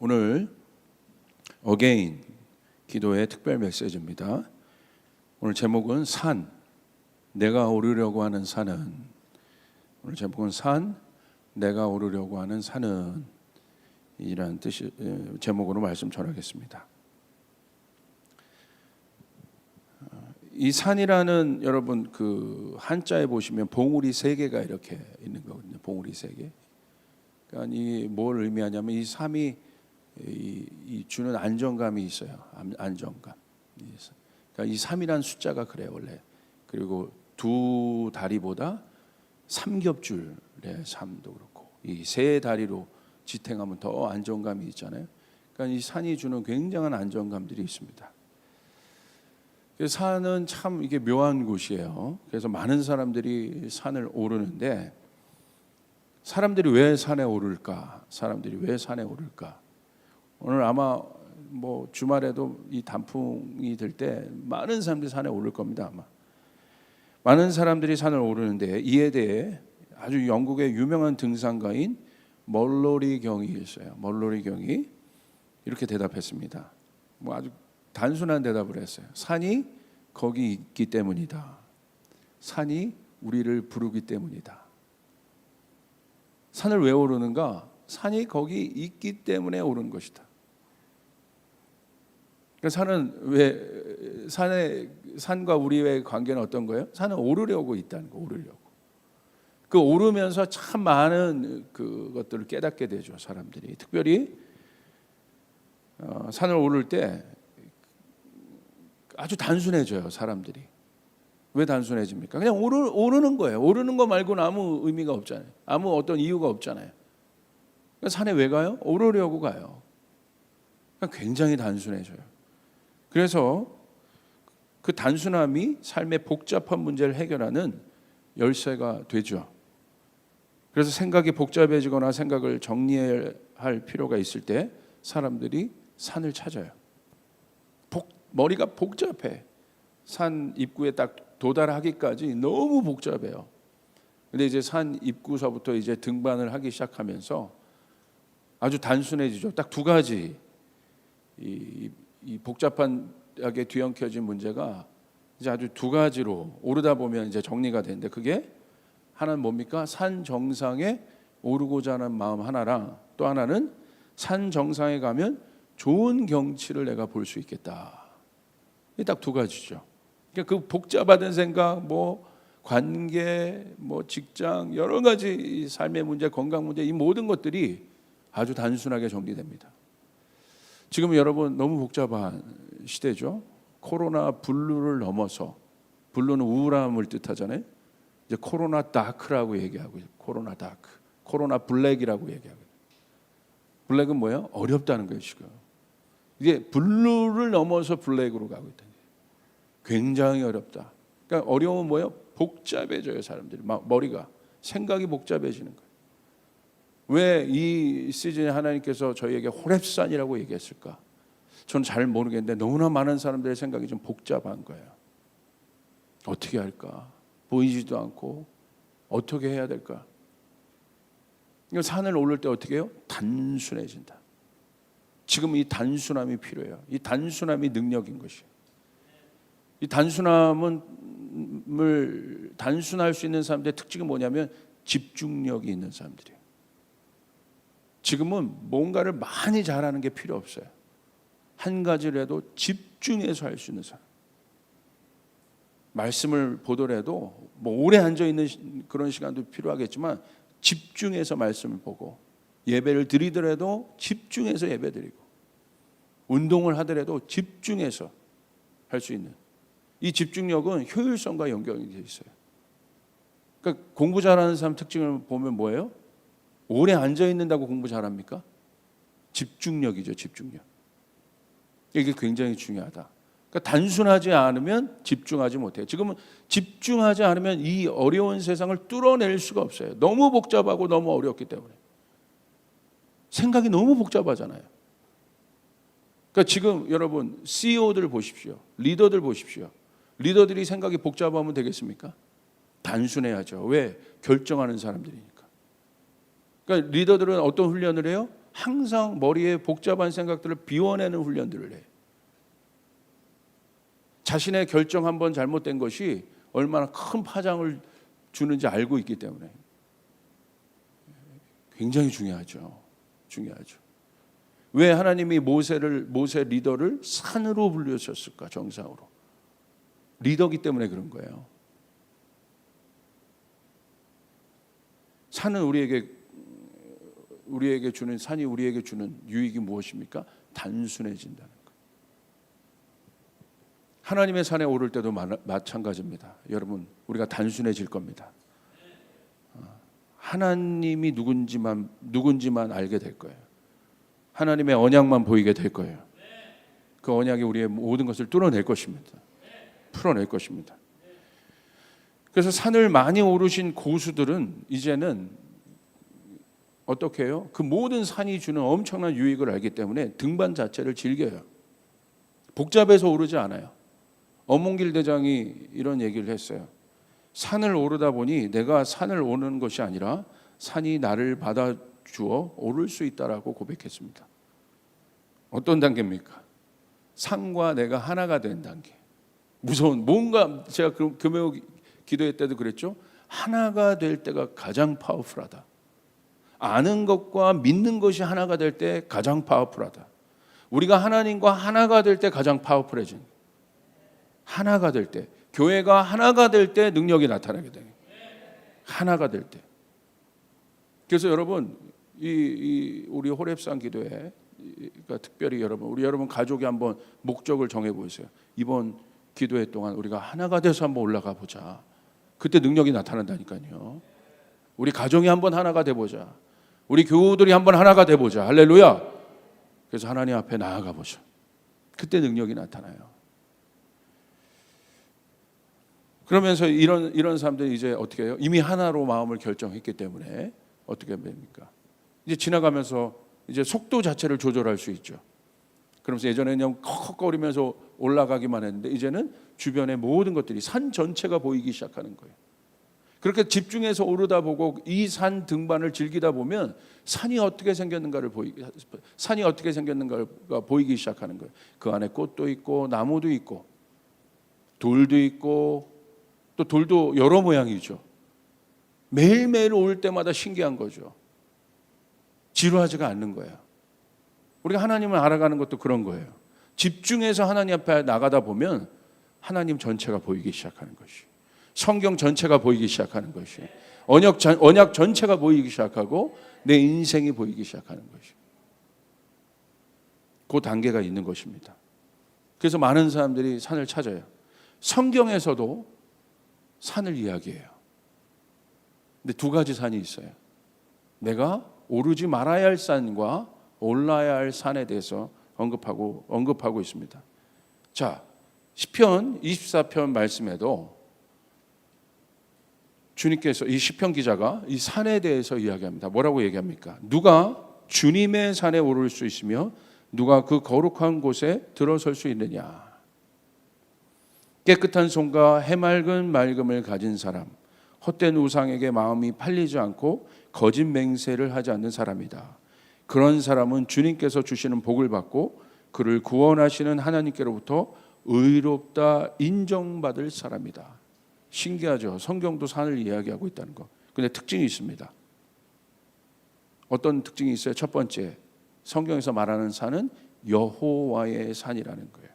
오늘 어게인 기도의 특별 메시지입니다. 오늘 제목은 산, 내가 오르려고 하는 산은. 오늘 제목은 산, 내가 오르려고 하는 산은 이라는 뜻이 제목으로 말씀 전하겠습니다. 이 산이라는 여러분 그 한자에 보시면 봉우리 세 개가 이렇게 있는 거거든요. 봉우리 세 개. 그러니까 이 뭘 의미하냐면 이 삶이 이 주는 안정감이 있어요. 안정감. 그러니까 이 3이라는 숫자가 그래요 원래. 그리고 두 다리보다 삼겹줄의 삶도 그렇고 이 세 다리로 지탱하면 더 안정감이 있잖아요. 그러니까 이 산이 주는 굉장한 안정감들이 있습니다. 산은 참 이게 묘한 곳이에요. 그래서 많은 사람들이 산을 오르는데 사람들이 왜 산에 오를까? 사람들이 왜 산에 오를까? 오늘 아마 뭐 주말에도 이 단풍이 들 때 많은 사람들이 산에 오를 겁니다. 아마 많은 사람들이 산을 오르는데 이에 대해 아주 영국의 유명한 등산가인 멀로리 경이 있어요. 멀로리 경이 이렇게 대답했습니다. 뭐 아주 단순한 대답을 했어요. 산이 거기 있기 때문이다. 산이 우리를 부르기 때문이다. 산을 왜 오르는가? 산이 거기 있기 때문에 오르는 것이다. 산은 왜 산과 우리의 관계는 어떤 거예요? 산은 오르려고 있다는 거, 오르려고. 그 오르면서 참 많은 그것들을 깨닫게 되죠, 사람들이. 특별히 산을 오를 때 아주 단순해져요, 사람들이. 왜 단순해집니까? 그냥 오르는 거예요. 오르는 거 말고는 아무 의미가 없잖아요. 아무 어떤 이유가 없잖아요. 그러니까 산에 왜 가요? 오르려고 가요. 그러니까 굉장히 단순해져요. 그래서 그 단순함이 삶의 복잡한 문제를 해결하는 열쇠가 되죠. 그래서 생각이 복잡해지거나 생각을 정리할 필요가 있을 때 사람들이 산을 찾아요. 머리가 복잡해. 산 입구에 딱 도달하기까지 너무 복잡해요. 근데 이제 산 입구서부터 이제 등반을 하기 시작하면서 아주 단순해지죠. 딱 두 가지 이 복잡하게 뒤엉켜진 문제가 이제 아주 두 가지로 오르다 보면 이제 정리가 되는데 그게 하나는 뭡니까? 산 정상에 오르고자 하는 마음 하나랑 또 하나는 산 정상에 가면 좋은 경치를 내가 볼 수 있겠다. 이 딱 두 가지죠. 그러니까 그 복잡하던 생각, 뭐 관계, 뭐 직장, 여러 가지 삶의 문제, 건강 문제 이 모든 것들이 아주 단순하게 정리됩니다. 지금 여러분 너무 복잡한 시대죠. 코로나 블루를 넘어서 블루는 우울함을 뜻하잖아요. 이제 코로나 다크라고 얘기하고 있어요. 코로나 다크, 코로나 블랙이라고 얘기하고 있어요. 블랙은 뭐예요? 어렵다는 거예요 지금. 이게 블루를 넘어서 블랙으로 가고 있다. 굉장히 어렵다. 그러니까 어려움은 뭐예요? 복잡해져요 사람들이. 막 머리가 생각이 복잡해지는 거예요. 왜 이 시즌에 하나님께서 저희에게 호렙산이라고 얘기했을까? 저는 잘 모르겠는데 너무나 많은 사람들의 생각이 좀 복잡한 거예요. 어떻게 할까? 보이지도 않고 어떻게 해야 될까? 산을 오를 때 어떻게 해요? 단순해진다. 지금 이 단순함이 필요해요. 이 단순함이 능력인 것이에요. 이 단순함을 단순할 수 있는 사람들의 특징은 뭐냐면 집중력이 있는 사람들이에요. 지금은 뭔가를 많이 잘하는 게 필요 없어요. 한 가지를 해도 집중해서 할 수 있는 사람. 말씀을 보더라도 뭐 오래 앉아 있는 그런 시간도 필요하겠지만 집중해서 말씀을 보고 예배를 드리더라도 집중해서 예배 드리고 운동을 하더라도 집중해서 할 수 있는 이 집중력은 효율성과 연결이 되어 있어요. 그러니까 공부 잘하는 사람 특징을 보면 뭐예요? 오래 앉아 있는다고 공부 잘합니까? 집중력이죠, 집중력. 이게 굉장히 중요하다. 그러니까 단순하지 않으면 집중하지 못해요. 지금은 집중하지 않으면 이 어려운 세상을 뚫어낼 수가 없어요. 너무 복잡하고 너무 어렵기 때문에. 생각이 너무 복잡하잖아요. 그러니까 지금 여러분 CEO들 보십시오. 리더들 보십시오. 리더들이 생각이 복잡하면 되겠습니까? 단순해야죠. 왜? 결정하는 사람들이니까. 그러니까 리더들은 어떤 훈련을 해요? 항상 머리에 복잡한 생각들을 비워내는 훈련들을 해요. 자신의 결정 한번 잘못된 것이 얼마나 큰 파장을 주는지 알고 있기 때문에 굉장히 중요하죠. 왜 하나님이 모세 리더를 산으로 불리셨을까? 정상으로 리더기 때문에 그런 거예요. 산은 우리에게 주는 산이 우리에게 주는 유익이 무엇입니까? 단순해진다는 것. 하나님의 산에 오를 때도 마찬가지입니다. 여러분, 우리가 단순해질 겁니다. 하나님이 누군지만 알게 될 거예요. 하나님의 언약만 보이게 될 거예요. 그 언약이 우리의 모든 것을 뚫어낼 것입니다. 풀어낼 것입니다. 그래서 산을 많이 오르신 고수들은 이제는 어떻게 해요? 그 모든 산이 주는 엄청난 유익을 알기 때문에 등반 자체를 즐겨요. 복잡해서 오르지 않아요. 엄몽길 대장이 이런 얘기를 했어요. 산을 오르다 보니 내가 산을 오르는 것이 아니라 산이 나를 받아주어 오를 수 있다라고 고백했습니다. 어떤 단계입니까? 산과 내가 하나가 된 단계. 무서운, 뭔가 제가 금요 기도회 때도 그랬죠. 하나가 될 때가 가장 파워풀하다. 아는 것과 믿는 것이 하나가 될 때 가장 파워풀하다. 우리가 하나님과 하나가 될 때 가장 파워풀해진. 하나가 될 때, 교회가 하나가 될 때 능력이 나타나게 돼요. 하나가 될 때. 그래서 여러분, 우리 호렙산 기도회, 그러니까 특별히 우리 여러분 가족이 한번 목적을 정해 보세요. 이번 기도회 동안 우리가 하나가 돼서 한번 올라가 보자. 그때 능력이 나타난다니까요. 우리 가정이 한번 하나가 돼 보자. 우리 교우들이 한번 하나가 돼 보자. 할렐루야. 그래서 하나님 앞에 나아가 보자. 그때 능력이 나타나요. 그러면서 이런 사람들이 이제 어떻게 해요? 이미 하나로 마음을 결정했기 때문에 어떻게 됩니까? 이제 지나가면서 이제 속도 자체를 조절할 수 있죠. 그러면서 예전에는 그냥 컥컥거리면서 올라가기만 했는데 이제는 주변의 모든 것들이 산 전체가 보이기 시작하는 거예요. 그렇게 집중해서 오르다 보고 이 산 등반을 즐기다 보면 산이 어떻게 생겼는가가 보이기 시작하는 거예요. 그 안에 꽃도 있고 나무도 있고 돌도 있고 또 돌도 여러 모양이죠. 매일매일 올 때마다 신기한 거죠. 지루하지가 않는 거예요. 우리가 하나님을 알아가는 것도 그런 거예요. 집중해서 하나님 앞에 나가다 보면 하나님 전체가 보이기 시작하는 것이, 성경 전체가 보이기 시작하는 것이, 언약 전체가 보이기 시작하고 내 인생이 보이기 시작하는 것이, 그 단계가 있는 것입니다. 그래서 많은 사람들이 산을 찾아요. 성경에서도 산을 이야기해요. 근데 두 가지 산이 있어요. 내가 오르지 말아야 할 산과 올라야 할 산에 대해서 언급하고 있습니다. 자, 시편 24편 말씀에도 주님께서 이 시편 기자가 이 산에 대해서 이야기합니다. 뭐라고 얘기합니까? 누가 주님의 산에 오를 수 있으며 누가 그 거룩한 곳에 들어설 수 있느냐? 깨끗한 손과 해맑은 맑음을 가진 사람, 헛된 우상에게 마음이 팔리지 않고 거짓 맹세를 하지 않는 사람이다. 그런 사람은 주님께서 주시는 복을 받고 그를 구원하시는 하나님께로부터 의롭다 인정받을 사람이다. 신기하죠? 성경도 산을 이야기하고 있다는 거. 근데 특징이 있습니다. 어떤 특징이 있어요? 첫 번째, 성경에서 말하는 산은 여호와의 산이라는 거예요.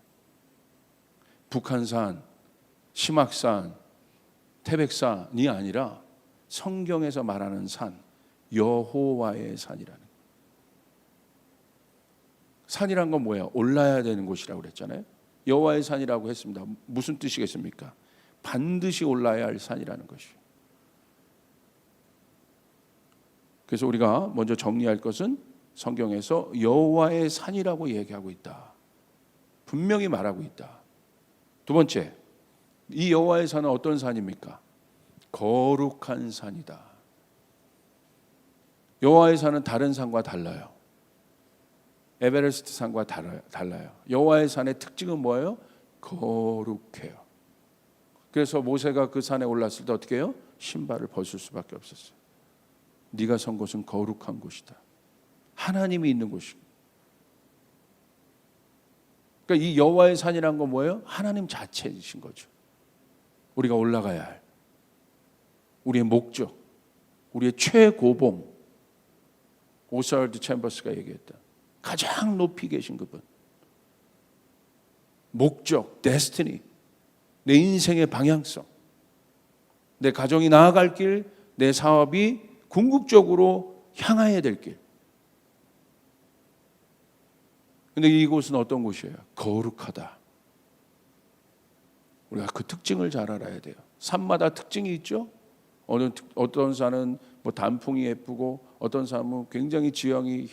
북한산, 심악산, 태백산이 아니라 성경에서 말하는 산, 여호와의 산이라는 거예요. 산이란 건 뭐예요? 올라야 되는 곳이라고 그랬잖아요. 여호와의 산이라고 했습니다. 무슨 뜻이겠습니까? 반드시 올라야 할 산이라는 것이에요. 그래서 우리가 먼저 정리할 것은 성경에서 여호와의 산이라고 얘기하고 있다. 분명히 말하고 있다. 두 번째, 이 여호와의 산은 어떤 산입니까? 거룩한 산이다. 여호와의 산은 다른 산과 달라요. 에베레스트 산과 달라요. 여호와의 산의 특징은 뭐예요? 거룩해요. 그래서 모세가 그 산에 올랐을 때 어떻게 해요? 신발을 벗을 수밖에 없었어요. 네가 선 곳은 거룩한 곳이다. 하나님이 있는 곳이고. 그러니까 이 여호와의 산이란 건 뭐예요? 하나님 자체이신 거죠. 우리가 올라가야 할 우리의 목적, 우리의 최고봉. 오스왈드 챔버스가 얘기했다. 가장 높이 계신 그분. 목적, 데스티니, 내 인생의 방향성, 내 가정이 나아갈 길, 내 사업이 궁극적으로 향해야 될 길. 근데 이곳은 어떤 곳이에요? 거룩하다. 우리가 그 특징을 잘 알아야 돼요. 산마다 특징이 있죠. 어떤 산은 뭐 단풍이 예쁘고, 어떤 산은 굉장히 지형이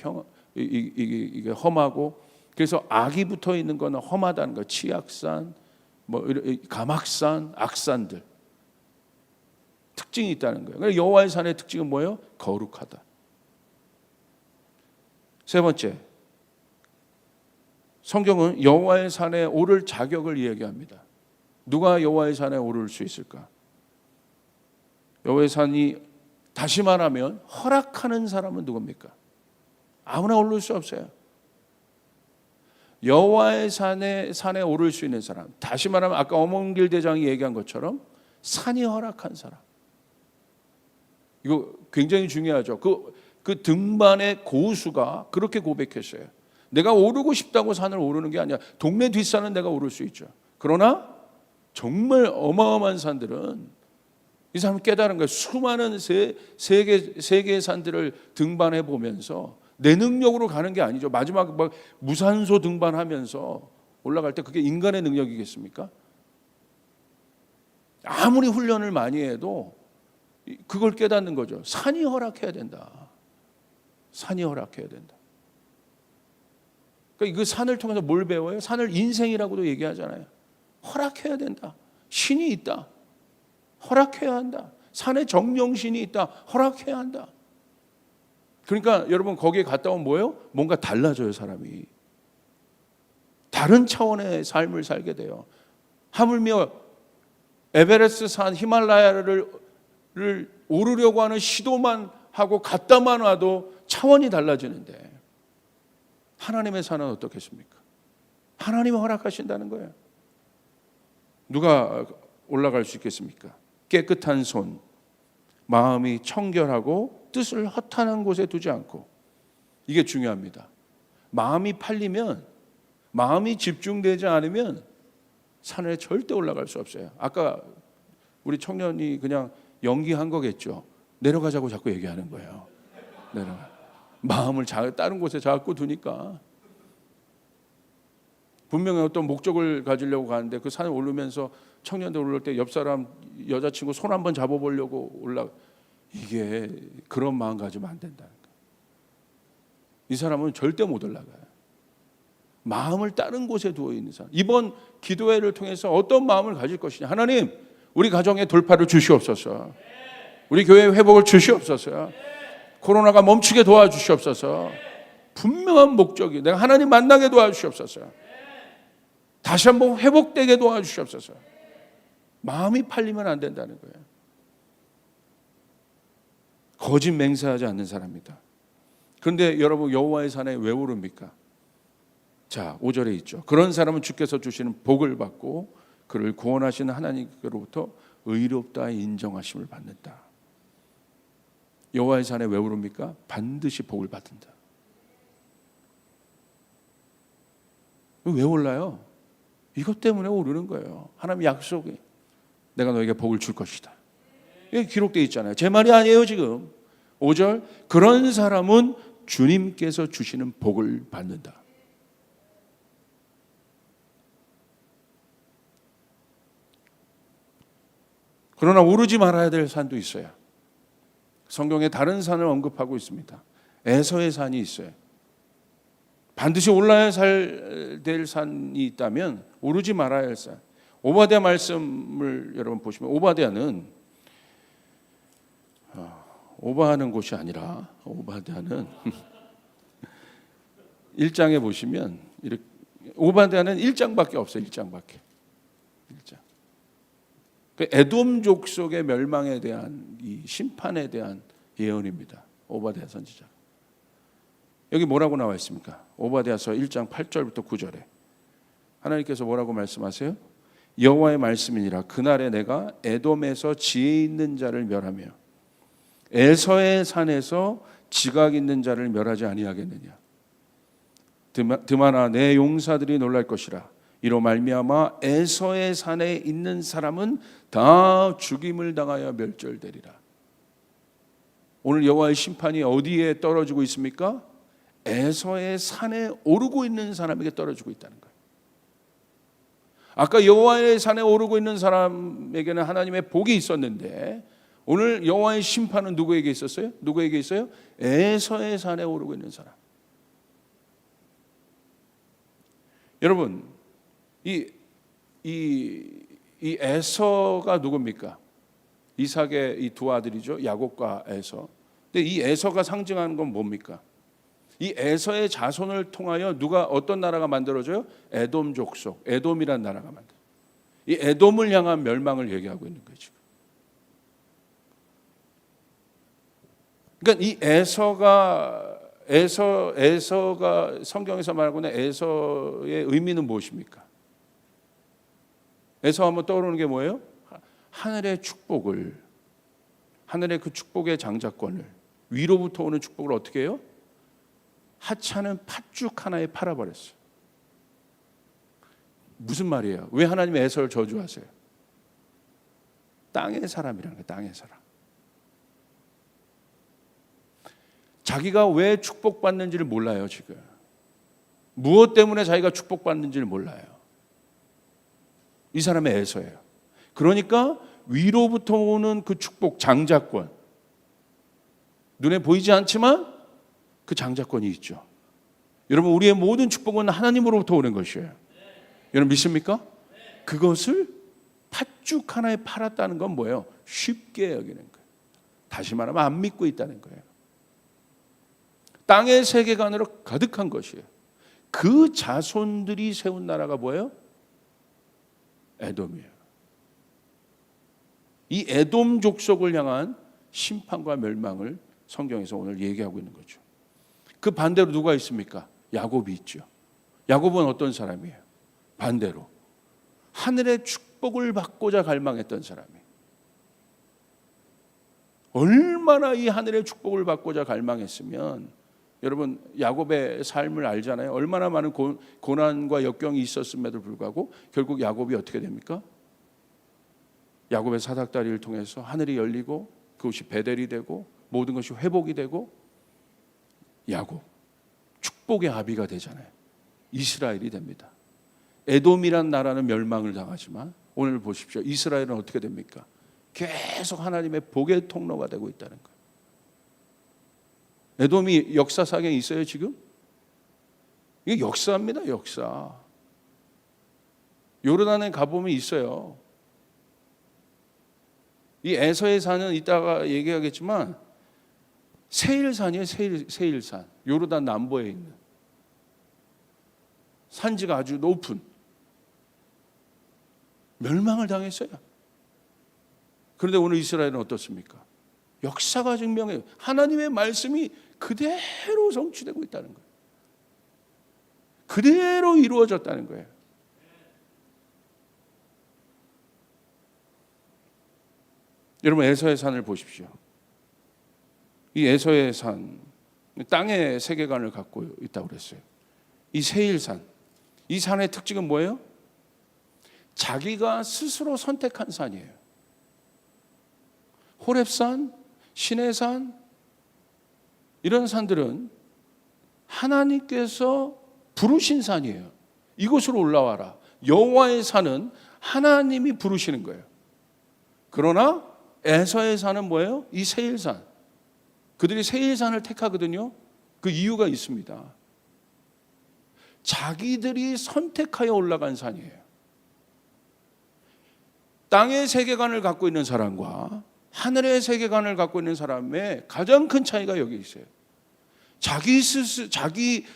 이게 험하고, 그래서 악이 붙어 있는 거는 험하다는 거. 치악산, 뭐 가막산, 악산들 특징이 있다는 거예요. 그러니까 여호와의 산의 특징은 뭐예요? 거룩하다. 세 번째, 성경은 여호와의 산에 오를 자격을 이야기합니다. 누가 여호와의 산에 오를 수 있을까? 여호와의 산이, 다시 말하면 허락하는 사람은 누굽니까? 아무나 오를 수 없어요. 여호와의 산에 오를 수 있는 사람, 다시 말하면 아까 어몽길 대장이 얘기한 것처럼 산이 허락한 사람. 이거 굉장히 중요하죠. 그 등반의 고수가 그렇게 고백했어요. 내가 오르고 싶다고 산을 오르는 게 아니야. 동네 뒷산은 내가 오를 수 있죠. 그러나 정말 어마어마한 산들은 이 사람은 깨달은 거예요. 수많은 세계의 산들을 등반해 보면서 내 능력으로 가는 게 아니죠. 마지막 막 무산소 등반하면서 올라갈 때 그게 인간의 능력이겠습니까? 아무리 훈련을 많이 해도 그걸 깨닫는 거죠. 산이 허락해야 된다. 산이 허락해야 된다. 그러니까 그 산을 통해서 뭘 배워요? 산을 인생이라고도 얘기하잖아요. 허락해야 된다. 신이 있다. 허락해야 한다. 산에 정령신이 있다. 허락해야 한다. 그러니까 여러분 거기에 갔다 오면 뭐예요? 뭔가 달라져요, 사람이. 다른 차원의 삶을 살게 돼요. 하물며 에베레스트 산, 히말라야를 오르려고 하는 시도만 하고 갔다만 와도 차원이 달라지는데, 하나님의 산은 어떻겠습니까? 하나님이 허락하신다는 거예요. 누가 올라갈 수 있겠습니까? 깨끗한 손, 마음이 청결하고 뜻을 허탄한 곳에 두지 않고. 이게 중요합니다. 마음이 팔리면, 마음이 집중되지 않으면 산에 절대 올라갈 수 없어요. 아까 우리 청년이 그냥 연기한 거겠죠. 내려가자고 자꾸 얘기하는 거예요. 내려가. 마음을 다른 곳에 자꾸 두니까. 분명히 어떤 목적을 가지려고 가는데 그 산에 오르면서 청년들 올라올 때 옆 사람 여자친구 손 한번 잡아보려고 이게 그런 마음 가지면 안 된다는 거예요. 이 사람은 절대 못 올라가요. 마음을 다른 곳에 두어 있는 사람. 이번 기도회를 통해서 어떤 마음을 가질 것이냐. 하나님, 우리 가정에 돌파를 주시옵소서. 우리 교회 회복을 주시옵소서. 코로나가 멈추게 도와주시옵소서. 분명한 목적이, 내가 하나님 만나게 도와주시옵소서. 다시 한번 회복되게 도와주시옵소서. 마음이 팔리면 안 된다는 거예요. 거짓 맹세하지 않는 사람입니다. 그런데 여러분, 여호와의 산에 왜 오릅니까? 자, 5절에 있죠. 그런 사람은 주께서 주시는 복을 받고 그를 구원하시는 하나님께로부터 의롭다 인정하심을 받는다. 여호와의 산에 왜 오릅니까? 반드시 복을 받는다. 왜 올라요? 이것 때문에 오르는 거예요. 하나님 약속이, 내가 너에게 복을 줄 것이다. 이게 기록되어 있잖아요. 제 말이 아니에요 지금. 5절, 그런 사람은 주님께서 주시는 복을 받는다. 그러나 오르지 말아야 될 산도 있어요. 성경에 다른 산을 언급하고 있습니다. 에서의 산이 있어요. 반드시 올라야 될 산이 있다면 오르지 말아야 할 산. 오바댜 말씀을 여러분 보시면, 오바댜는 오바하는 곳이 아니라, 오바댜는 1장에 보시면 이렇게, 오바댜는 1장밖에 없어요. 1장밖에. 1장. 그 에돔 족속의 멸망에 대한 이 심판에 대한 예언입니다. 오바댜 선지자. 여기 뭐라고 나와 있습니까? 오바댜서 1장 8절부터 9절에 하나님께서 뭐라고 말씀하세요? 여호와의 말씀이니라. 그날에 내가 에돔에서 지혜 있는 자를 멸하며 에서의 산에서 지각 있는 자를 멸하지 아니하겠느냐. 드마나 내 용사들이 놀랄 것이라. 이로 말미암아 에서의 산에 있는 사람은 다 죽임을 당하여 멸절되리라. 오늘 여호와의 심판이 어디에 떨어지고 있습니까? 에서의 산에 오르고 있는 사람에게 떨어지고 있다는 거예요. 아까 여호와의 산에 오르고 있는 사람에게는 하나님의 복이 있었는데 오늘 여호와의 심판은 누구에게 있었어요? 누구에게 있어요? 에서의 산에 오르고 있는 사람. 여러분, 이 에서가 누굽니까? 이삭의 이 두 아들이죠. 야곱과 에서. 근데 이 에서가 상징하는 건 뭡니까? 이 에서의 자손을 통하여 누가 어떤 나라가 만들어져요? 에돔 족속, 에돔이라는 나라가 만들어요. 이 에돔을 향한 멸망을 얘기하고 있는 거죠. 그러니까 이 에서가 성경에서 말하고는 에서의 의미는 무엇입니까? 에서 하면 떠오르는 게 뭐예요? 하늘의 축복을, 하늘의 그 축복의 장자권을, 위로부터 오는 축복을 어떻게 해요? 하찮은 팥죽 하나에 팔아버렸어요. 무슨 말이에요? 왜 하나님의 에서를 저주하세요? 땅의 사람이라는 거예요. 땅의 사람. 자기가 왜 축복받는지를 몰라요. 지금 무엇 때문에 자기가 축복받는지를 몰라요. 이 사람의 에서예요. 그러니까 위로부터 오는 그 축복, 장자권, 눈에 보이지 않지만 그 장자권이 있죠. 여러분, 우리의 모든 축복은 하나님으로부터 오는 것이에요. 여러분 믿습니까? 그것을 팥죽 하나에 팔았다는 건 뭐예요? 쉽게 여기는 거예요. 다시 말하면 안 믿고 있다는 거예요. 땅의 세계관으로 가득한 것이에요. 그 자손들이 세운 나라가 뭐예요? 에돔이에요. 이 에돔 족속을 향한 심판과 멸망을 성경에서 오늘 얘기하고 있는 거죠. 그 반대로 누가 있습니까? 야곱이 있죠. 야곱은 어떤 사람이에요? 반대로 하늘의 축복을 받고자 갈망했던 사람이에요. 얼마나 이 하늘의 축복을 받고자 갈망했으면, 여러분 야곱의 삶을 알잖아요. 얼마나 많은 고난과 역경이 있었음에도 불구하고 결국 야곱이 어떻게 됩니까? 야곱의 사닥다리를 통해서 하늘이 열리고 그것이 베델이 되고 모든 것이 회복이 되고 야곱 축복의 아비가 되잖아요. 이스라엘이 됩니다. 에돔이란 나라는 멸망을 당하지만 오늘 보십시오. 이스라엘은 어떻게 됩니까? 계속 하나님의 복의 통로가 되고 있다는 거예요. 에돔이 역사상에 있어요 지금? 이게 역사입니다. 역사. 요르단에 가보면 있어요. 이 에서의 산은 이따가 얘기하겠지만 세일산이에요. 세일산. 요르단 남부에 있는 산지가 아주 높은, 멸망을 당했어요. 그런데 오늘 이스라엘은 어떻습니까? 역사가 증명해요. 하나님의 말씀이 그대로 성취되고 있다는 거예요. 그대로 이루어졌다는 거예요. 여러분 에서의 산을 보십시오. 이 에서의 산, 땅의 세계관을 갖고 있다고 그랬어요. 이 세일산, 이 산의 특징은 뭐예요? 자기가 스스로 선택한 산이에요. 호렙산, 시내산, 이런 산들은 하나님께서 부르신 산이에요. 이곳으로 올라와라. 여호와의 산은 하나님이 부르시는 거예요. 그러나 에서의 산은 뭐예요? 이 세일산. 그들이 세일산을 택하거든요. 그 이유가 있습니다. 자기들이 선택하여 올라간 산이에요. 땅의 세계관을 갖고 있는 사람과 하늘의 세계관을 갖고 있는 사람의 가장 큰 차이가 여기 있어요.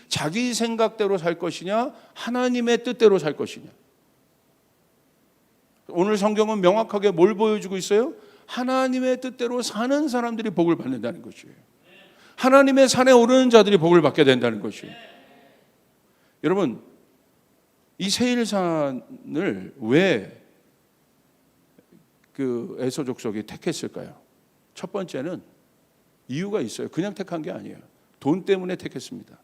자기 생각대로 살 것이냐, 하나님의 뜻대로 살 것이냐. 오늘 성경은 명확하게 뭘 보여주고 있어요? 하나님의 뜻대로 사는 사람들이 복을 받는다는 것이에요. 하나님의 산에 오르는 자들이 복을 받게 된다는 것이에요. 여러분, 이 세일산을 왜 그 에서 족속이 택했을까요? 첫 번째는 이유가 있어요. 그냥 택한 게 아니에요. 돈 때문에 택했습니다.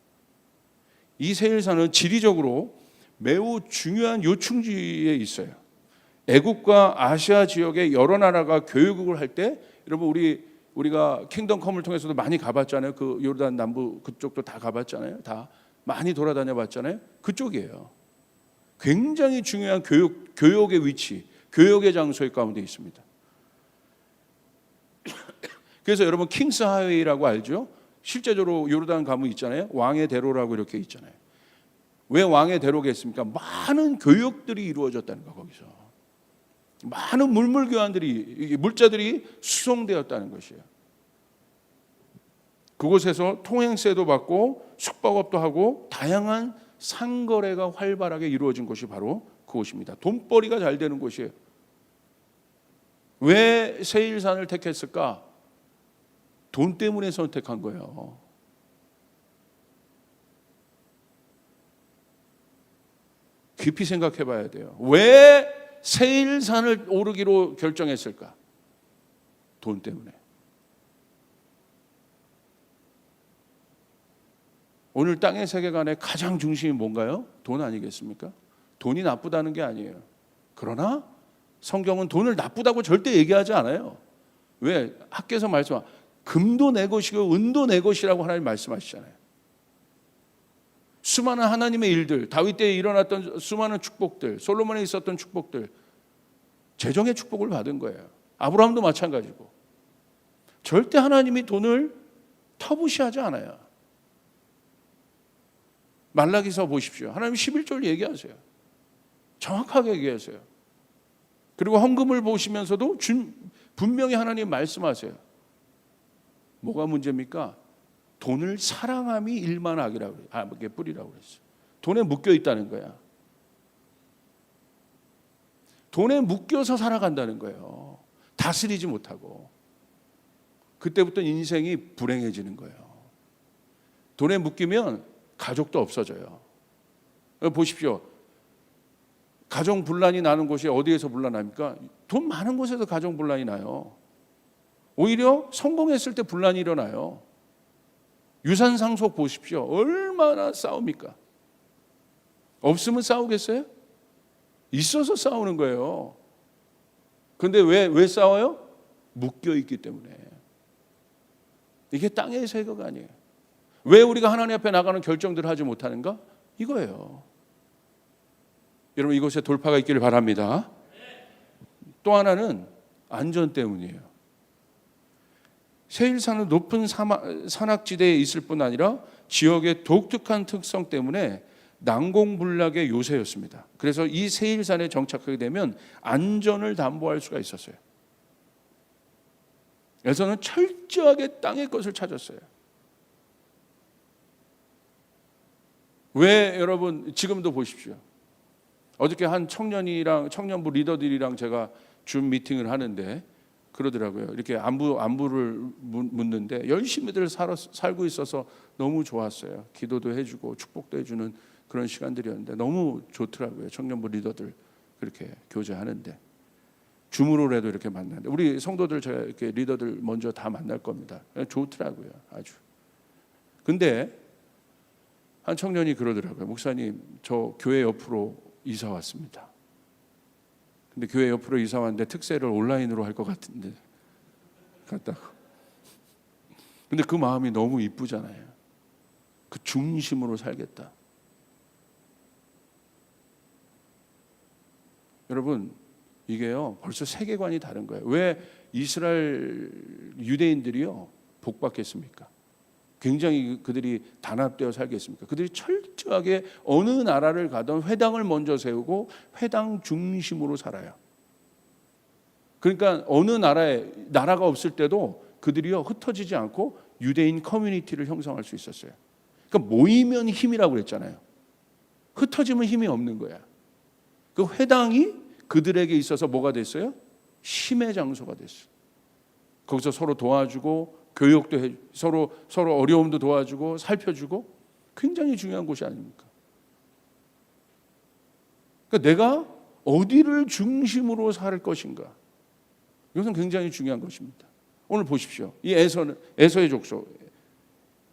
이 세일산은 지리적으로 매우 중요한 요충지에 있어요. 애국과 아시아 지역의 여러 나라가 교육을 할 때, 여러분 우리가 킹덤 컴을 통해서도 많이 가봤잖아요. 그 요르단 남부 그쪽도 다 가봤잖아요. 다 많이 돌아다녀 봤잖아요. 그쪽이에요. 굉장히 중요한 교육의 위치, 교육의 장소의 가운데 있습니다. 그래서 여러분 킹스 하이웨이라고 알죠? 실제적으로 요르단 가면 있잖아요. 왕의 대로라고 이렇게 있잖아요. 왜 왕의 대로겠습니까? 많은 교육들이 이루어졌다는 거, 거기서 많은 물물교환들이, 물자들이 수송되었다는 것이에요. 그곳에서 통행세도 받고 숙박업도 하고 다양한 상거래가 활발하게 이루어진 곳이 바로 그곳입니다. 돈벌이가 잘 되는 곳이에요. 왜 세일산을 택했을까? 돈 때문에 선택한 거예요. 깊이 생각해 봐야 돼요. 왜 세일산을 오르기로 결정했을까? 돈 때문에. 오늘 땅의 세계관의 가장 중심이 뭔가요? 돈 아니겠습니까? 돈이 나쁘다는 게 아니에요. 그러나 성경은 돈을 나쁘다고 절대 얘기하지 않아요. 왜? 학교에서 말씀하 금도 내 것이고 은도 내 것이라고 하나님 말씀하시잖아요. 수많은 하나님의 일들, 다윗 때에 일어났던 수많은 축복들, 솔로몬에 있었던 축복들, 재정의 축복을 받은 거예요. 아브라함도 마찬가지고. 절대 하나님이 돈을 터부시하지 않아요. 말라기서 보십시오. 하나님 11절 얘기하세요. 정확하게 얘기하세요. 그리고 헌금을 보시면서도 분명히 하나님 말씀하세요. 뭐가 문제입니까? 돈을 사랑함이 일만 악의 뿌리라고 그랬어요. 돈에 묶여 있다는 거야. 돈에 묶여서 살아간다는 거예요. 다스리지 못하고. 그때부터 인생이 불행해지는 거예요. 돈에 묶이면 가족도 없어져요. 보십시오. 가정 분란이 나는 곳이 어디에서 분란합니까? 돈 많은 곳에서 가정 분란이 나요. 오히려 성공했을 때 분란이 일어나요. 유산 상속 보십시오. 얼마나 싸웁니까? 없으면 싸우겠어요? 있어서 싸우는 거예요. 그런데 왜 싸워요? 묶여 있기 때문에. 이게 땅의 세계가 아니에요. 왜 우리가 하나님 앞에 나가는 결정들을 하지 못하는가? 이거예요. 여러분, 이곳에 돌파가 있기를 바랍니다. 또 하나는 안전 때문이에요. 세일산은 높은 산악지대에 있을 뿐 아니라 지역의 독특한 특성 때문에 난공불락의 요새였습니다. 그래서 이 세일산에 정착하게 되면 안전을 담보할 수가 있었어요. 그래서는 철저하게 땅의 것을 찾았어요. 왜 여러분 지금도 보십시오. 어저께 한 청년부 리더들이랑 제가 줌 미팅을 하는데 그러더라고요. 이렇게 안부를 묻는데 열심히들 살고 있어서 너무 좋았어요. 기도도 해주고 축복도 해주는 그런 시간들이었는데 너무 좋더라고요. 청년부 리더들 그렇게 교제하는데 줌으로라도 이렇게 만나는데 우리 성도들 제가 이렇게 리더들 먼저 다 만날 겁니다. 좋더라고요. 아주. 근데 한 청년이 그러더라고요. 목사님, 저 교회 옆으로 이사 왔습니다. 근데 교회 옆으로 이사 왔는데 특세를 온라인으로 할 것 같은데 같다고. 근데 그 마음이 너무 이쁘잖아요. 그 중심으로 살겠다. 여러분, 이게요 벌써 세계관이 다른 거예요. 왜 이스라엘 유대인들이요 복 받겠습니까? 굉장히 그들이 단합되어 살겠습니까? 그들이 철저하게 어느 나라를 가든 회당을 먼저 세우고 회당 중심으로 살아요. 그러니까 어느 나라가 없을 때도 그들이요 흩어지지 않고 유대인 커뮤니티를 형성할 수 있었어요. 그러니까 모이면 힘이라고 그랬잖아요. 흩어지면 힘이 없는 거야. 그 회당이 그들에게 있어서 뭐가 됐어요? 힘의 장소가 됐어요. 거기서 서로 도와주고 교육도 서로 어려움도 도와주고 살펴주고 굉장히 중요한 곳이 아닙니까? 그러니까 내가 어디를 중심으로 살 것인가, 이것은 굉장히 중요한 것입니다. 오늘 보십시오. 이 에서의 족속,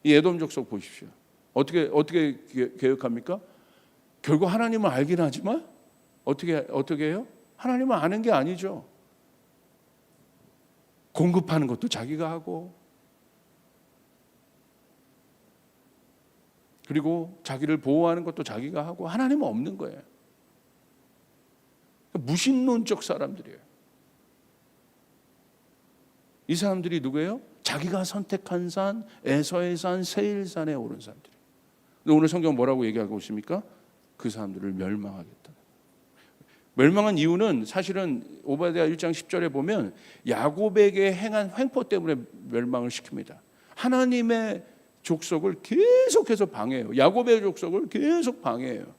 이 에돔 족속 보십시오. 어떻게 개혁합니까? 결국 하나님을 알긴 하지만 어떻게 해요? 하나님을 아는 게 아니죠. 공급하는 것도 자기가 하고, 그리고 자기를 보호하는 것도 자기가 하고, 하나님은 없는 거예요. 무신론적 사람들이에요. 이 사람들이 누구예요? 자기가 선택한 산, 에서의 산, 세일산에 오른 사람들이에요. 근데 오늘 성경 뭐라고 얘기하고 있습니까? 그 사람들을 멸망하겠다. 멸망한 이유는 사실은 오바댜 1장 10절에 보면 야곱에게 행한 횡포 때문에 멸망을 시킵니다. 하나님의 족속을 계속해서 방해해요. 야곱의 족속을 계속 방해해요.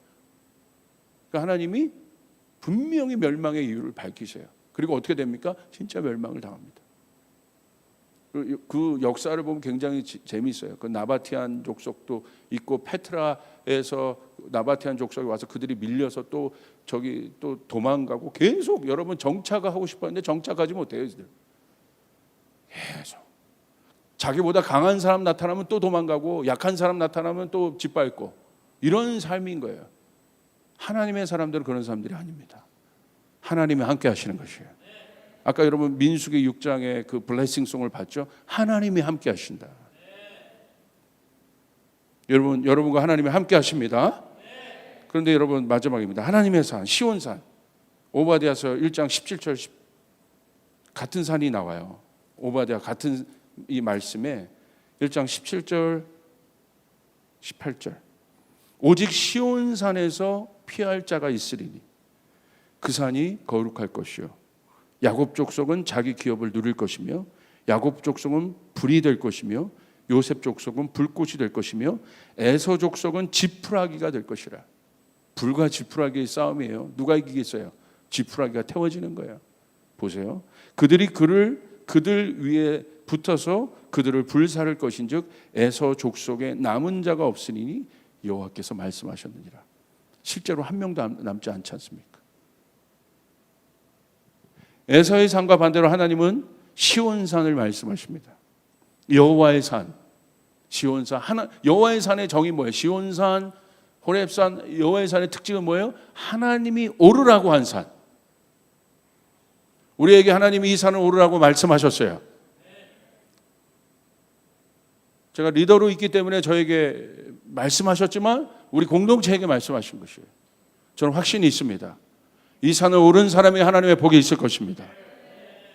그러니까 하나님이 분명히 멸망의 이유를 밝히세요. 그리고 어떻게 됩니까? 진짜 멸망을 당합니다. 그 역사를 보면 굉장히 재미있어요. 그 나바티안 족속도 있고, 페트라에서 나바티안 족속이 와서 그들이 밀려서 또 도망가고, 계속 여러분 정착하고 싶었는데 정착하지 못해요. 계속 자기보다 강한 사람 나타나면 또 도망가고, 약한 사람 나타나면 또 짓밟고, 이런 삶인 거예요. 하나님의 사람들은 그런 사람들이 아닙니다. 하나님이 함께 하시는 것이에요. 아까 여러분 민수기 6장의 그 블레싱송을 봤죠? 하나님이 함께 하신다. 여러분과 하나님이 함께 하십니다. 그런데 여러분 마지막입니다. 하나님의 산, 시온산. 오바댜서 1장 17절 같은 산이 나와요. 오바댜 같은 이 말씀에 1장 17절 18절. 오직 시온산에서 피할 자가 있으리니 그 산이 거룩할 것이요, 야곱 족속은 자기 기업을 누릴 것이며, 야곱 족속은 불이 될 것이며, 요셉 족속은 불꽃이 될 것이며, 에서 족속은 지푸라기가 될 것이라. 불과 지푸라기의 싸움이에요. 누가 이기겠어요? 지푸라기가 태워지는 거예요. 보세요. 그들이 그들 위에 붙어서 그들을 불사를 것인즉 에서 족속에 남은 자가 없으니 여호와께서 말씀하셨느니라. 실제로 한 명도 남지 않지 않습니까? 에서의 산과 반대로 하나님은 시온산을 말씀하십니다. 여호와의 산, 시온산. 여호와의 산의 정의 뭐예요? 시온산, 호렙산. 여호와의 산의 특징은 뭐예요? 하나님이 오르라고 한 산. 우리에게 하나님이 이 산을 오르라고 말씀하셨어요. 제가 리더로 있기 때문에 저에게 말씀하셨지만 우리 공동체에게 말씀하신 것이에요. 저는 확신이 있습니다. 이 산을 오른 사람이 하나님의 복이 있을 것입니다.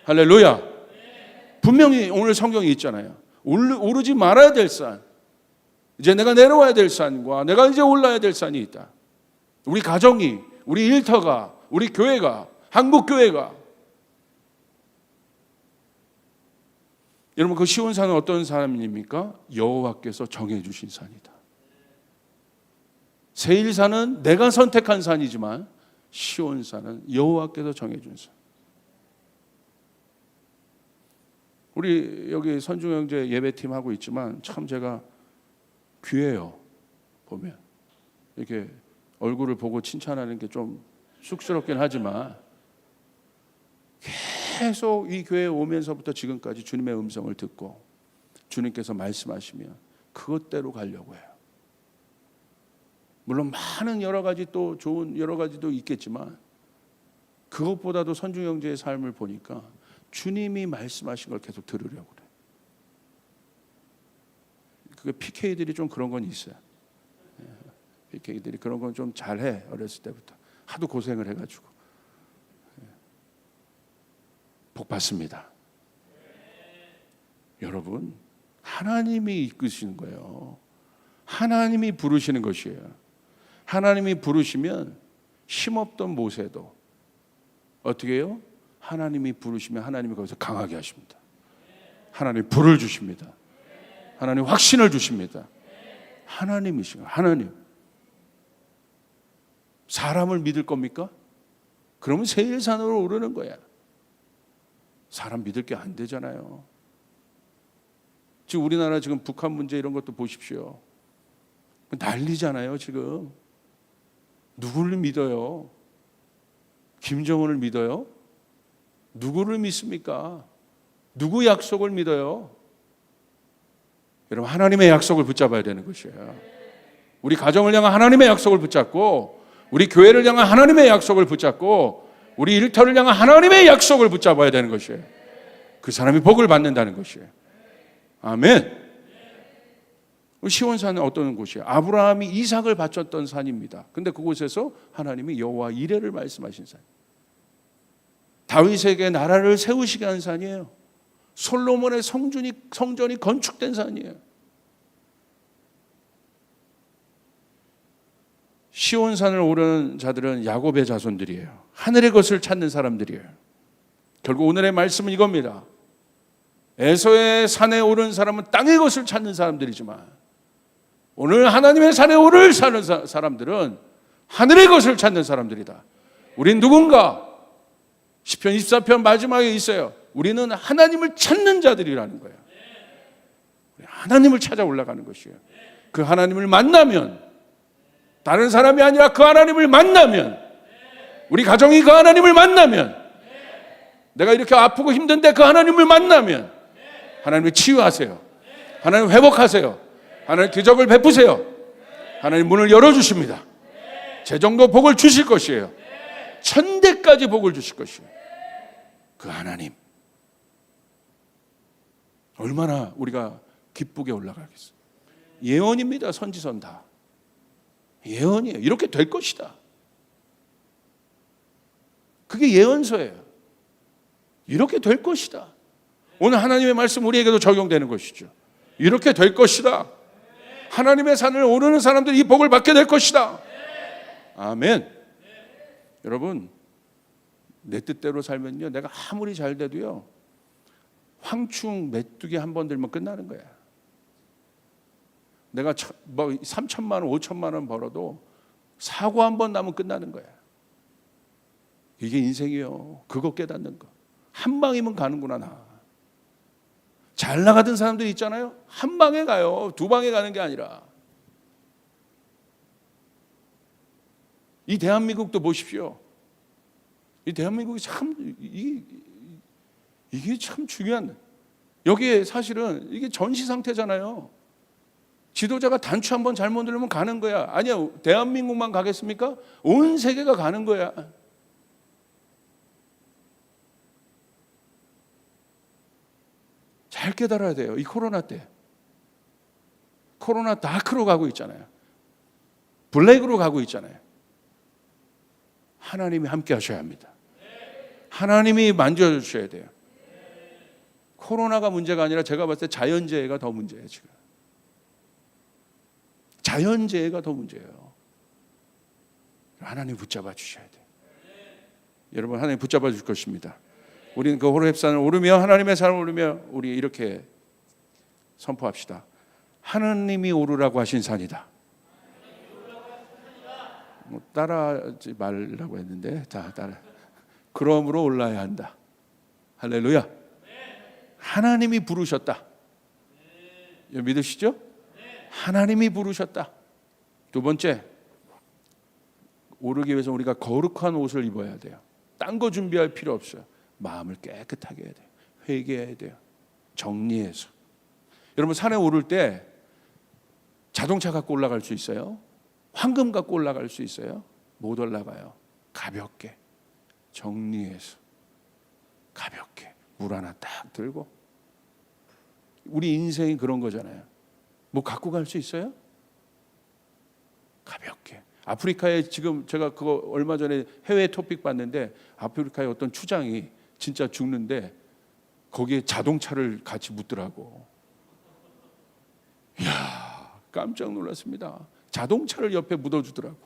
할렐루야. 분명히 오늘 성경이 있잖아요. 오르지 말아야 될 산, 이제 내가 내려와야 될 산과 내가 이제 올라야 될 산이 있다. 우리 가정이, 우리 일터가, 우리 교회가, 한국교회가. 여러분, 그 시온산은 어떤 산입니까? 여호와께서 정해주신 산이다. 세일산은 내가 선택한 산이지만 시온산은 여호와께서 정해준 산. 우리 여기 선중형제 예배팀 하고 있지만 참 제가 귀해요. 보면 이렇게 얼굴을 보고 칭찬하는 게 좀 쑥스럽긴 하지만 계속 이 교회에 오면서부터 지금까지 주님의 음성을 듣고 주님께서 말씀하시면 그것대로 가려고 해요. 물론 많은 여러 가지 또 좋은 여러 가지도 있겠지만 그것보다도 선중 형제의 삶을 보니까 주님이 말씀하신 걸 계속 들으려고 그래. 그 PK들이 좀 그런 건 있어요. PK들이 그런 건 좀 잘해. 어렸을 때부터 하도 고생을 해가지고. 복 받습니다. 여러분, 하나님이 이끄시는 거예요. 하나님이 부르시는 것이에요. 하나님이 부르시면 힘없던 모세도 어떻게 해요? 하나님이 부르시면 하나님이 거기서 강하게 하십니다. 하나님 불을 주십니다. 하나님 확신을 주십니다. 하나님이시고 하나님. 사람을 믿을 겁니까? 그러면 세일산으로 오르는 거야. 사람 믿을 게 안 되잖아요. 지금 우리나라 지금 북한 문제 이런 것도 보십시오. 난리잖아요 지금. 누구를 믿어요? 김정은을 믿어요? 누구를 믿습니까? 누구 약속을 믿어요? 여러분, 하나님의 약속을 붙잡아야 되는 것이에요. 우리 가정을 향한 하나님의 약속을 붙잡고, 우리 교회를 향한 하나님의 약속을 붙잡고, 우리 일터를 향한 하나님의 약속을 붙잡아야 되는 것이에요. 그 사람이 복을 받는다는 것이에요. 아멘. 시온산은 어떤 곳이에요? 아브라함이 이삭을 바쳤던 산입니다. 근데 그곳에서 하나님이 여호와 이레를 말씀하신 산. 다윗에게 나라를 세우시게 한 산이에요. 솔로몬의 성전이 건축된 산이에요. 시온산을 오르는 자들은 야곱의 자손들이에요. 하늘의 것을 찾는 사람들이에요. 결국 오늘의 말씀은 이겁니다. 에서의 산에 오른 사람은 땅의 것을 찾는 사람들이지만, 오늘 하나님의 산에 오를 사는 사람들은 하늘의 것을 찾는 사람들이다. 우린 누군가? 시편 24편 마지막에 있어요. 우리는 하나님을 찾는 자들이라는 거예요. 하나님을 찾아 올라가는 것이에요. 그 하나님을 만나면, 다른 사람이 아니라 그 하나님을 만나면, 우리 가정이 그 하나님을 만나면, 내가 이렇게 아프고 힘든데 그 하나님을 만나면 하나님을 치유하세요. 하나님 회복하세요. 하나님 기적을 베푸세요. 하나님 문을 열어주십니다. 재정도 복을 주실 것이에요. 천대까지 복을 주실 것이에요. 그 하나님 얼마나 우리가 기쁘게 올라가겠어요. 예언입니다. 선지선 다 예언이에요. 이렇게 될 것이다. 그게 예언서예요. 이렇게 될 것이다. 오늘 하나님의 말씀 우리에게도 적용되는 것이죠. 이렇게 될 것이다. 하나님의 산을 오르는 사람들이 이 복을 받게 될 것이다. 아멘. 여러분, 내 뜻대로 살면요, 내가 아무리 잘 돼도요, 황충 메뚜기 한 번 들면 끝나는 거야. 내가 3천만 원, 5천만 원 벌어도 사고 한 번 나면 끝나는 거야. 이게 인생이요. 그거 깨닫는 거. 한 방이면 가는구나 나. 잘 나가던 사람들이 있잖아요. 한 방에 가요. 두 방에 가는 게 아니라. 이 대한민국도 보십시오. 이 대한민국이 참 이게 참 중요한. 여기에 사실은 이게 전시 상태잖아요. 지도자가 단추 한번 잘못 누르면 가는 거야. 아니야, 대한민국만 가겠습니까? 온 세계가 가는 거야. 잘 깨달아야 돼요. 이 코로나 때. 코로나 다크로 가고 있잖아요. 블랙으로 가고 있잖아요. 하나님이 함께 하셔야 합니다. 하나님이 만져주셔야 돼요. 코로나가 문제가 아니라 제가 봤을 때 자연재해가 더 문제예요. 지금 자연재해가 더 문제예요. 하나님 붙잡아 주셔야 돼요. 여러분, 하나님 붙잡아 줄 것입니다. 우리는 그 호렙산을 오르며, 하나님의 산을 오르며, 우리 이렇게 선포합시다. 하나님이 오르라고 하신 산이다. 따라하지 말라고 했는데, 자, 따라. 그러므로 올라야 한다. 할렐루야. 하나님이 부르셨다. 믿으시죠? 하나님이 부르셨다. 두 번째, 오르기 위해서 우리가 거룩한 옷을 입어야 돼요. 딴 거 준비할 필요 없어요. 마음을 깨끗하게 해야 돼요. 회개해야 돼요. 정리해서. 여러분, 산에 오를 때 자동차 갖고 올라갈 수 있어요? 황금 갖고 올라갈 수 있어요? 못 올라가요. 가볍게 정리해서, 가볍게 물 하나 딱 들고. 우리 인생이 그런 거잖아요. 뭐 갖고 갈 수 있어요? 가볍게. 아프리카에 지금 제가 그거 얼마 전에 해외 토픽 봤는데, 아프리카의 어떤 추장이 진짜 죽는데 거기에 자동차를 같이 묻더라고. 이야, 깜짝 놀랐습니다. 자동차를 옆에 묻어주더라고.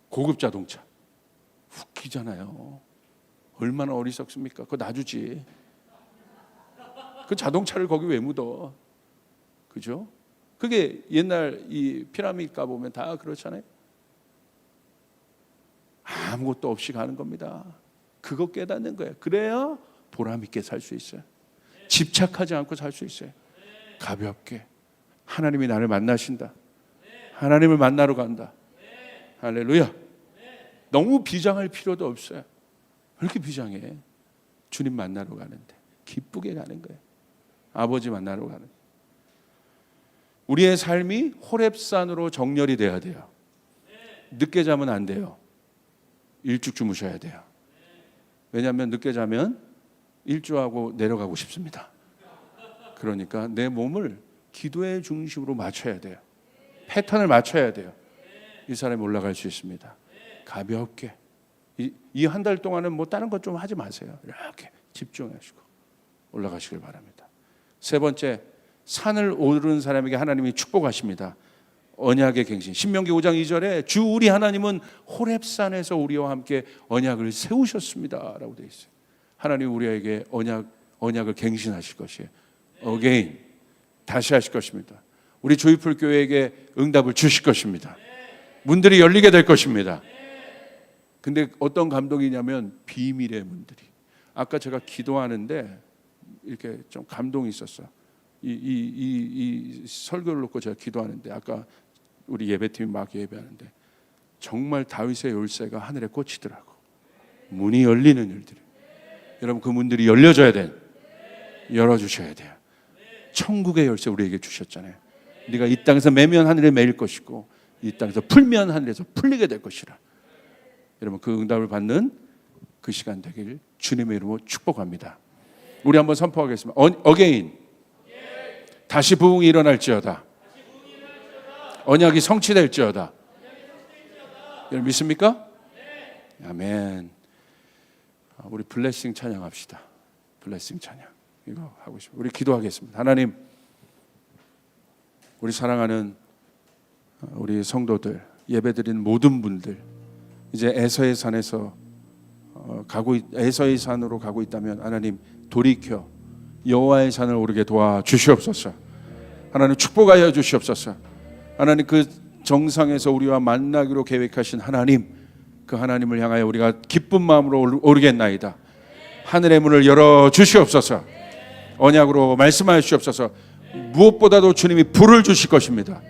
고급 자동차. 웃기잖아요. 얼마나 어리석습니까? 그거 놔주지. 그 자동차를 거기 왜 묻어? 그죠? 그게 옛날 이 피라미드 가보면 다 그렇잖아요. 아무것도 없이 가는 겁니다. 그거 깨닫는 거예요. 그래야 보람 있게 살 수 있어요. 집착하지 않고 살 수 있어요. 가볍게. 하나님이 나를 만나신다. 하나님을 만나러 간다. 할렐루야. 너무 비장할 필요도 없어요. 왜 이렇게 비장해? 주님 만나러 가는데 기쁘게 가는 거예요. 아버지 만나러 가는 거예요. 우리의 삶이 호렙산으로 정렬이 돼야 돼요. 늦게 자면 안 돼요. 일찍 주무셔야 돼요. 왜냐하면 늦게 자면 일주하고 내려가고 싶습니다. 그러니까 내 몸을 기도의 중심으로 맞춰야 돼요. 패턴을 맞춰야 돼요. 이 사람이 올라갈 수 있습니다. 가볍게. 이 한 달 동안은 뭐 다른 것 좀 하지 마세요. 이렇게 집중하시고 올라가시길 바랍니다. 세 번째, 산을 오르는 사람에게 하나님이 축복하십니다. 언약의 갱신. 신명기 5장 2절에 주 우리 하나님은 호렙산에서 우리와 함께 언약을 세우셨습니다 라고 되어 있어요. 하나님 우리에게 언약을 갱신하실 것이에요. Again, 다시 하실 것입니다. 우리 조이풀 교회에게 응답을 주실 것입니다. 문들이 열리게 될 것입니다. 근데 어떤 감동이냐면 비밀의 문들이. 아까 제가 기도하는데 이렇게 좀 감동이 있었어요. 이 설교를 놓고 제가 기도하는데 아까 우리 예배팀이 막 예배하는데 정말 다윗의 열쇠가 하늘에 꽂히더라고. 문이 열리는 일들이. 여러분 그 문들이 열려져야 돼. 열어주셔야 돼요. 천국의 열쇠 우리에게 주셨잖아요. 네가 이 땅에서 매면 하늘에 매일 것이고 이 땅에서 풀면 하늘에서 풀리게 될 것이라. 여러분 그 응답을 받는 그 시간 되길 주님의 이름으로 축복합니다. 우리 한번 선포하겠습니다. 어게인. 다시 부흥이 일어날지어다. 언약이 성취될지어다. 여러분 믿습니까? 아멘. 우리 블레싱 찬양합시다. 블레싱 찬양. 이거 하고 싶어요. 우리 기도하겠습니다. 하나님, 우리 사랑하는 우리 성도들, 예배드리는 모든 분들, 이제 에서의 산에서 에서의 산으로 가고 있다면 하나님 돌이켜 여호와의 산을 오르게 도와 주시옵소서. 하나님 축복하여 주시옵소서. 하나님 그 정상에서 우리와 만나기로 계획하신 하나님, 그 하나님을 향하여 우리가 기쁜 마음으로 오르겠나이다. 하늘의 문을 열어 주시옵소서. 언약으로 말씀하여 주시옵소서. 무엇보다도 주님이 불을 주실 것입니다.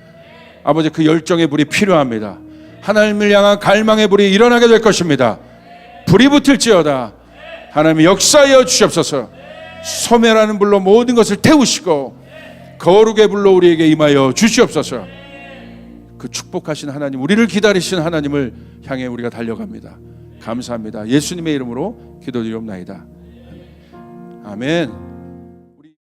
아버지 그 열정의 불이 필요합니다. 하나님을 향한 갈망의 불이 일어나게 될 것입니다. 불이 붙을지어다. 하나님이 역사하여 주시옵소서. 소멸하는 불로 모든 것을 태우시고 거룩의 불로 우리에게 임하여 주시옵소서. 그 축복하신 하나님, 우리를 기다리신 하나님을 향해 우리가 달려갑니다. 감사합니다. 예수님의 이름으로 기도드리옵나이다. 아멘.